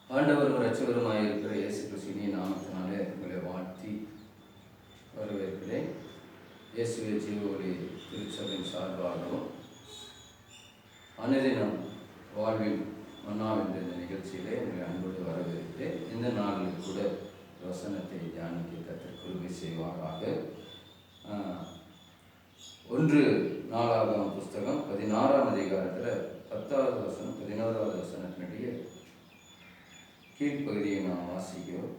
ஆண்டவரும் இரட்சகருமாய் இருக்கிற இயேசு கிறிஸ்துவின் நாமத்தினாலே உங்களை வாழ்த்தி வரவேற்கிறேன். இயேசுவே ஜீவொளி திருச்சபையின் சார்பாகவும் அனுதினம் வாழ்வில் மன்னாவென்ற இந்த நிகழ்ச்சியிலே உங்களை அன்போடு வரவேற்கிறேன். இந்த நாளில் கூட வசனத்தை தியானிக்க கர்த்தர் கிருபை செய்வாராக. 1 நாளாகமம் புஸ்தகம் 16ஆம் அதிகாரத்தில் 10வது வசனம் 11வது வசனத்தினுடைய கீழ்ப்பகுதியை நாம் வாசிக்கிறோம்.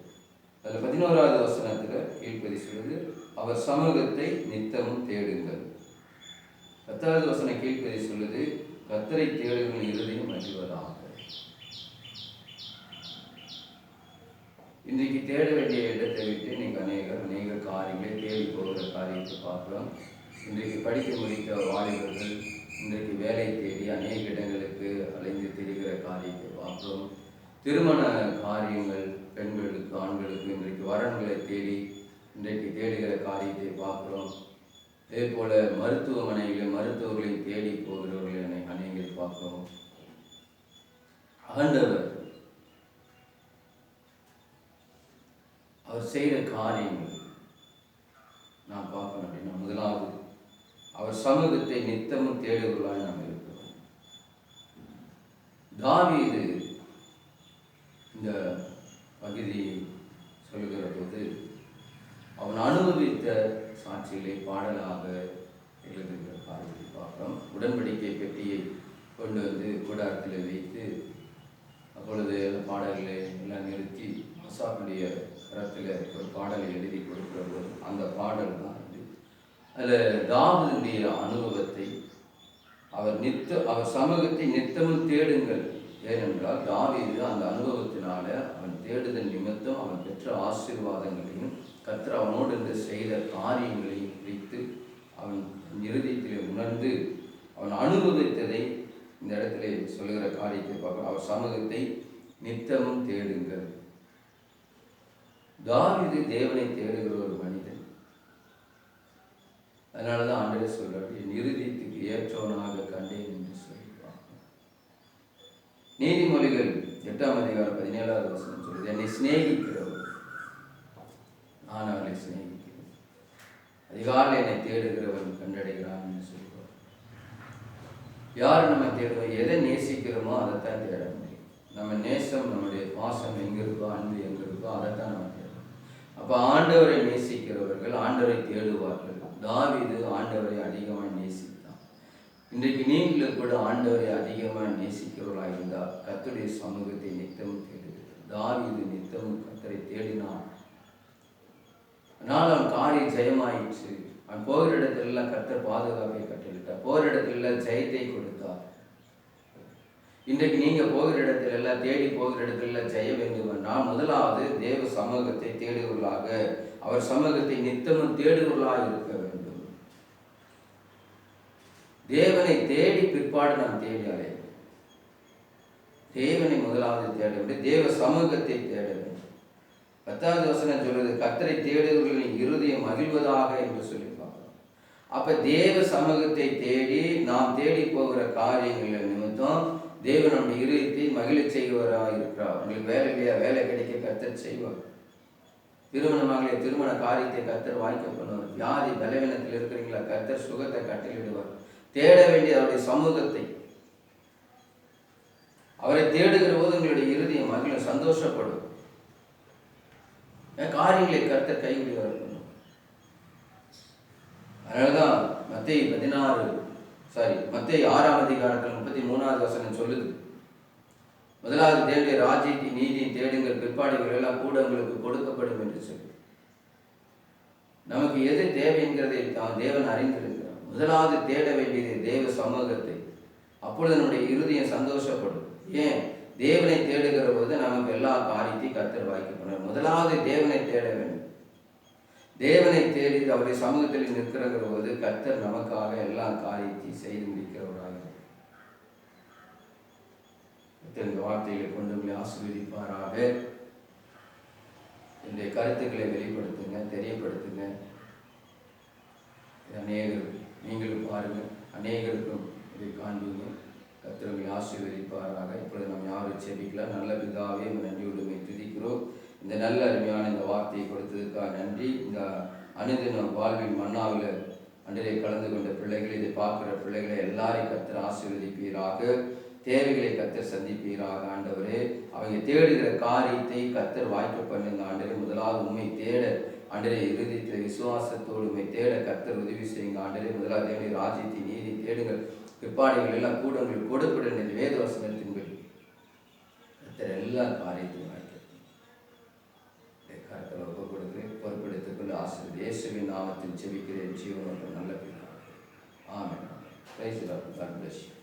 அதில் 11வது வசனத்தில் கீழ்ப்பகுதி சொல்லுது, அவர் சமூகத்தை நித்தமும் தேடுங்கள். 10வது வசனம் கீழ்ப்பகுதி சொல்லுது, கர்த்தரை தேடுங்கள் இருதயம் மகிழ்வதாக. இன்றைக்கு தேட வேண்டிய இடத்தை விட்டு நீங்கள் அநேக காரியங்களை தேடி போகிற காரியத்தை பார்க்கலாம். இன்றைக்கு படித்து முடித்த வாலிபர்கள் இன்றைக்கு வேலை தேடி அநேக இடங்களுக்கு அலைந்து திரிகிற காரியத்தை பார்க்கிறோம். திருமண காரியங்கள் பெண்களுக்கு ஆண்களுக்கு இன்றைக்கு வரன்களை தேடி இன்றைக்கு தேடுகிற காரியத்தை பார்க்கிறோம். அதே போல மருத்துவமனைகளில் மருத்துவர்களை தேடி போகிறவர்களை அநேகரை பார்க்கிறோம். ஆண்டவர் அவர் செய்கிற காரியங்கள் நாம் பார்க்கணும் அப்படின்னா, முதலாவது அவர் சமூகத்தை நித்தமும் தேடுவர்களாய் நாம் இருக்கிறோம். தாவீது இந்த பகுதியை சொல்லுகிற போது அவன் அனுபவித்த சாட்சிகளை பாடலாக எழுதுகிற காரியத்தை பார்க்கிறோம். உடன்படிக்கை பெட்டியை கொண்டு வந்து கூடாரத்தில் வைத்து அப்பொழுது பாடல்களை எல்லாம் நிறுத்தி ஆசாப்புடைய கரத்தில் ஒரு பாடலை எழுதி கொடுக்கிற போது அந்த பாடல் தான் அதில் தாவீதுடைய அனுபவத்தை அவர் சமூகத்தை நித்தமும் தேடுங்கள். ஏனென்றால் தாவீது அந்த அனுபவத்தினால அவன் தேடுதல் நிமித்தம் அவன் பெற்ற ஆசீர்வாதங்களையும் கர்த்தர் அவனோடு இருந்து செய்த காரியங்களையும் குறித்து அவன் இருதயத்தில் உணர்ந்து அவன் அனுபவித்ததை இந்த இடத்துல சொல்லுகிற காரியத்தை பார்க்க, அவர் சமூகத்தை நித்தமும் தேடுங்கள். தாவீது தேவனை தேடுகிற ஒரு மனிதன். அதனாலதான் ஆண்டவர் சொல்றாரு, என் இருதயத்துக்கு ஏற்றவனாக கண்டேன் என்று சொல்லியிருப்பாங்க. நீதிமொழிகள் 8ஆம் அதிகாரம் 17வது வசனம் சொல்லுது, என்னை சிநேகிக்கிறவர் நான் அவனை சிநேகிக்கிறேன், அதிகாலை என்னை தேடுகிறவன் கண்டடைகிறான் என்று சொல்லுவார். யார் நம்ம தேடுவோம்? எதை நேசிக்கிறோமோ அதைத்தான் தேட முடியும். நம்ம நேசம், நம்முடைய பாசம் எங்க இருக்கோ, அன்பு எங்க இருக்கோ அதைத்தான் நம்ம தேடணும். அப்ப ஆண்டவரை நேசிக்கிறவர்கள் ஆண்டவரை தேடுவார்கள். தாவீது ஆண்டவரை அதிகமாக நேசித்தான். இன்றைக்கு நீங்களும் கூட ஆண்டவரை அதிகமாக நேசிக்கிறவர்களாக இருந்தால் கர்த்தருடைய சமூகத்தை நித்தமும் தேடுகிறார். தாவீது நித்தமும் கர்த்தரை தேடினான். அதனால் அவன் காரியம் ஜெயமாயிடுச்சு. அவன் போகிற இடத்துல கர்த்தர் பாதுகாப்பை கட்டளிட்டார். போகிற இடத்துல ஜெயத்தை கொடுத்தார். இன்றைக்கு நீங்க போகிற இடத்துல எல்லாம் தேடி போகிற இடத்துல ஜெய வேண்டும் என்றால் முதலாவது தேவ சமூகத்தை தேடுவர்களாக, அவர் சமூகத்தை நித்தமும் தேடுவர்களாக இருக்க வேண்டும். தேவனை தேடி பிற்பாடு நாம் தேடி அலைய, தேவனை முதலாவது தேட வேண்டும், தேவ சமூகத்தை தேட வேண்டும். 10வது வசனம் சொல்றது, கர்த்தரை தேடுவர்களின் இருதயம் மகிழ்வதாக என்று சொல்லி பார்க்கிறோம். அப்ப தேவ சமூகத்தை தேடி நாம் தேடி போகிற காரியங்கள் நிமித்தம் தேவன் நம்முடைய இருதயத்தை மகிழ செய்வராக இருக்கிறார். உங்களுக்கு வேலை இல்லையா? வேலை கிடைக்க கர்த்தர் செய்வார். திருமணமாக திருமண காரியத்தை கர்த்தர் வாய்க்க பண்ணுவார். வியாதி பலவீனத்தில் இருக்கிறீங்களா? கர்த்தர் சுகத்தை கட்டளிடுவார். தேட வேண்டிய அவருடைய சமூகத்தை, அவரை தேடுகிற போது உங்களுடைய இருதயம் மகிழ சந்தோஷப்படும். காரியங்களை கர்த்தர் கைவிடுவார். அதனாலதான் மத்தேயு 6ஆம் அதிகாரத்தில் 33வது வசனம் சொல்லுது, முதலாவது தேவனுடைய ராஜ்யத்தை நீதியை தேடுங்கள், பிற்பாடுகள் எல்லாம் கூட உங்களுக்கு கொடுக்கப்படும் என்று சொல்லி. நமக்கு எது தேவை என்கிறதை தேவன் அறிந்திருக்கிறார். முதலாவது தேட வேண்டியது தேவ சமூகத்தை. அப்பொழுது நம்முடைய இருதயம் சந்தோஷப்படும். ஏன்? தேவனை தேடுகிற போது நமக்கு எல்லா காரியத்தையும் கர்த்தர் வாய்க்கப்படுவார். முதலாவது தேவனை தேட வேண்டும். தேவனை தேடி அவருடைய சமூகத்தில் நிற்கிற போது கர்த்தர் நமக்காக எல்லா காரியத்தையும் செய்து முடிக்கிறவராக. இந்த வார்த்தைகளை கொண்டு ஆசீர்வதிப்பாராக. என்னுடைய கருத்துக்களை வெளிப்படுத்துங்க, தெரியப்படுத்துங்க. அநேகர் நீங்களும் பாருங்க, அநேகருக்கும் இதை காண்பீங்க. கர்த்தரை ஆசீர்வதிப்பாராக. இப்பொழுது நாம் யாரும் செபிக்கலாம். நல்ல பிதாவே, நன்றியுடன் துதிக்கிறோம். இந்த நல்ல அருமையான இந்த வார்த்தையை கொடுத்ததுக்காக நன்றி. இந்த அனுதினம் வாழ்வின் மன்னாவில் அன்றைய கலந்து கொண்ட பிள்ளைகள், இதை பார்க்கிற பிள்ளைகளை எல்லாரையும் கர்த்தர் ஆசீர்வதிப்பீராக. தேவைகளை கர்த்தர் சந்திப்பீராக. ஆண்டவரே, அவங்க தேடுகிற காரியத்தை கர்த்தர் வாய்க்க பண்ணுங்க. ஆண்டவரே, முதலாவது உண்மை தேட ஆண்டவரே, இறுதியில் விசுவாசத்தோடு உண்மை தேட கர்த்தர் உதவி செய்யுங்க. ஆண்டவரே, முதலாவது தேவனுடைய ராஜ்யத்தை நீதி தேடுங்கள். பிற்பாடுகள் எல்லாம் கூட உங்களுக்கு கொடுப்பட வேத வசனத்தின்படி கர்த்தர் எல்லா காரியத்தையும் வாய்க்க கர்த்தர் ஒப்பு கொடுக்கிறேன். பொறுப்பெடுத்துக் கொண்டு ஆசீர்வதி. இயேசுவின் நாமத்தில் ஜெபிக்கிறேன். ஜீவனுள்ள நல்ல பிதாவே. ஆமென். Praise the Lord. God bless you.